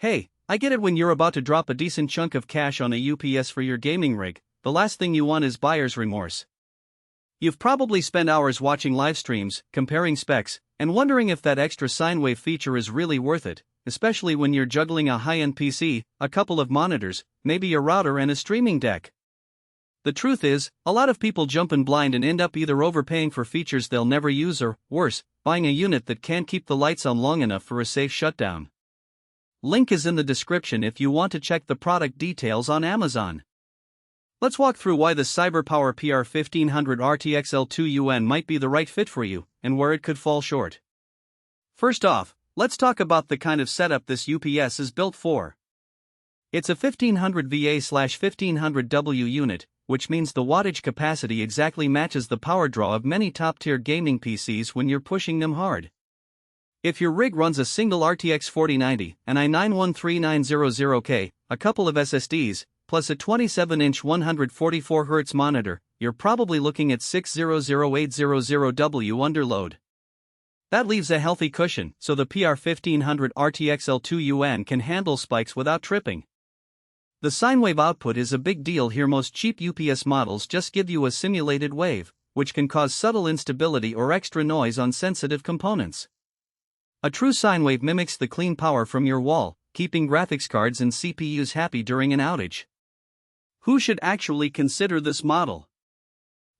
Hey, I get it when you're about to drop a decent chunk of cash on a UPS for your gaming rig, the last thing you want is buyer's remorse. You've probably spent hours watching live streams, comparing specs, and wondering if that extra Sinewave feature is really worth it, especially when you're juggling a high-end PC, a couple of monitors, maybe a router and a streaming deck. The truth is, a lot of people jump in blind and end up either overpaying for features they'll never use or, worse, buying a unit that can't keep the lights on long enough for a safe shutdown. Link is in the description if you want to check the product details on Amazon. Let's walk through why the CyberPower PR1500RTXL2UN might be the right fit for you, and where it could fall short. First off, let's talk about the kind of setup this UPS is built for. It's a 1500 VA/1500W unit, which means the wattage capacity exactly matches the power draw of many top-tier gaming PCs when you're pushing them hard. If your rig runs a single RTX 4090, an i9-13900K, a couple of SSDs, plus a 27-inch 144Hz monitor, you're probably looking at 600800W underload. That leaves a healthy cushion, so the PR1500RTXL2UN can handle spikes without tripping. The sine wave output is a big deal here. Most cheap UPS models just give you a simulated wave, which can cause subtle instability or extra noise on sensitive components. A true sine wave mimics the clean power from your wall, keeping graphics cards and CPUs happy during an outage. Who should actually consider this model?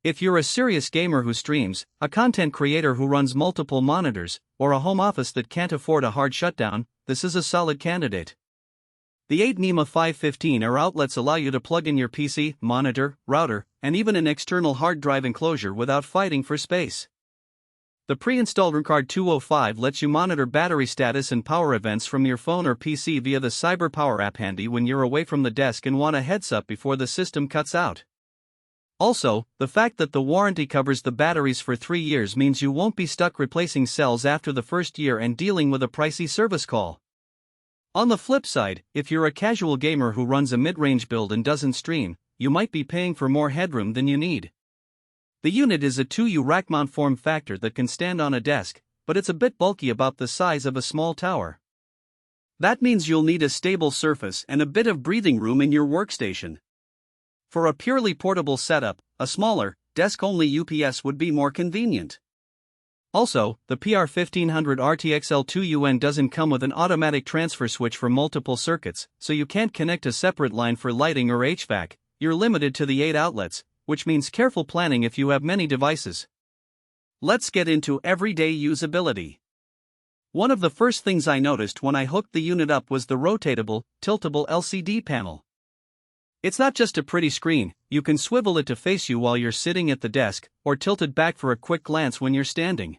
If you're a serious gamer who streams, a content creator who runs multiple monitors, or a home office that can't afford a hard shutdown, this is a solid candidate. The 8 NEMA 515R outlets allow you to plug in your PC, monitor, router, and even an external hard drive enclosure without fighting for space. The pre-installed ROMcard 205 lets you monitor battery status and power events from your phone or PC via the CyberPower app, handy when you're away from the desk and want a heads up before the system cuts out. Also, the fact that the warranty covers the batteries for 3 years means you won't be stuck replacing cells after the first year and dealing with a pricey service call. On the flip side, if you're a casual gamer who runs a mid-range build and doesn't stream, you might be paying for more headroom than you need. The unit is a 2U rack mount form factor that can stand on a desk, but it's a bit bulky, about the size of a small tower. That means you'll need a stable surface and a bit of breathing room in your workstation. For a purely portable setup, a smaller, desk-only UPS would be more convenient. Also, the PR1500RTXL2UN doesn't come with an automatic transfer switch for multiple circuits, so you can't connect a separate line for lighting or HVAC. You're limited to the 8 outlets, which means careful planning if you have many devices. Let's get into everyday usability. One of the first things I noticed when I hooked the unit up was the rotatable, tiltable LCD panel. It's not just a pretty screen, you can swivel it to face you while you're sitting at the desk, or tilt it back for a quick glance when you're standing.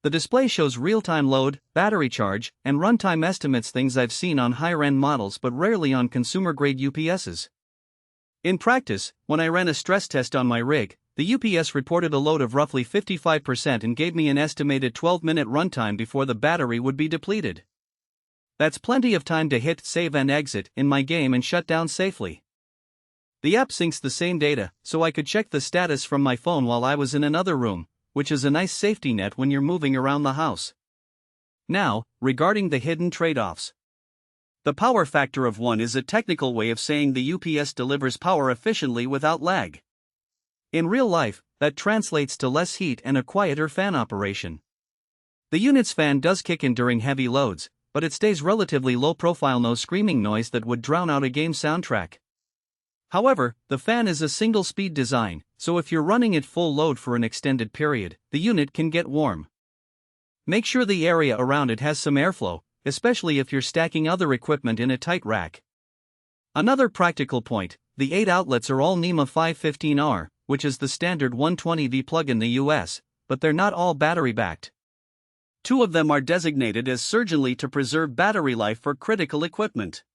The display shows real-time load, battery charge, and runtime estimates, things I've seen on higher-end models but rarely on consumer-grade UPSs. In practice, when I ran a stress test on my rig, the UPS reported a load of roughly 55% and gave me an estimated 12-minute runtime before the battery would be depleted. That's plenty of time to hit save and exit in my game and shut down safely. The app syncs the same data, so I could check the status from my phone while I was in another room, which is a nice safety net when you're moving around the house. Now, regarding the hidden trade-offs. The power factor of 1 is a technical way of saying the UPS delivers power efficiently without lag. In real life, that translates to less heat and a quieter fan operation. The unit's fan does kick in during heavy loads, but it stays relatively low profile, no screaming noise that would drown out a game soundtrack. However, the fan is a single-speed design, so if you're running at full load for an extended period, the unit can get warm. Make sure the area around it has some airflow, especially if you're stacking other equipment in a tight rack. Another practical point, the 8 outlets are all NEMA 515R, which is the standard 120V plug in the US, but they're not all battery-backed. 2 of them are designated as surgically to preserve battery life for critical equipment.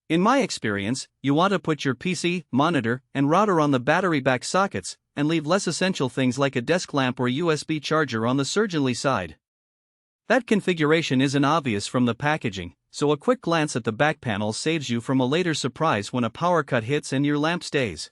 In my experience, you want to put your PC, monitor, and router on the battery-backed sockets, and leave less essential things like a desk lamp or USB charger on the surgically side. That configuration isn't obvious from the packaging, so a quick glance at the back panel saves you from a later surprise when a power cut hits and your lamp stays.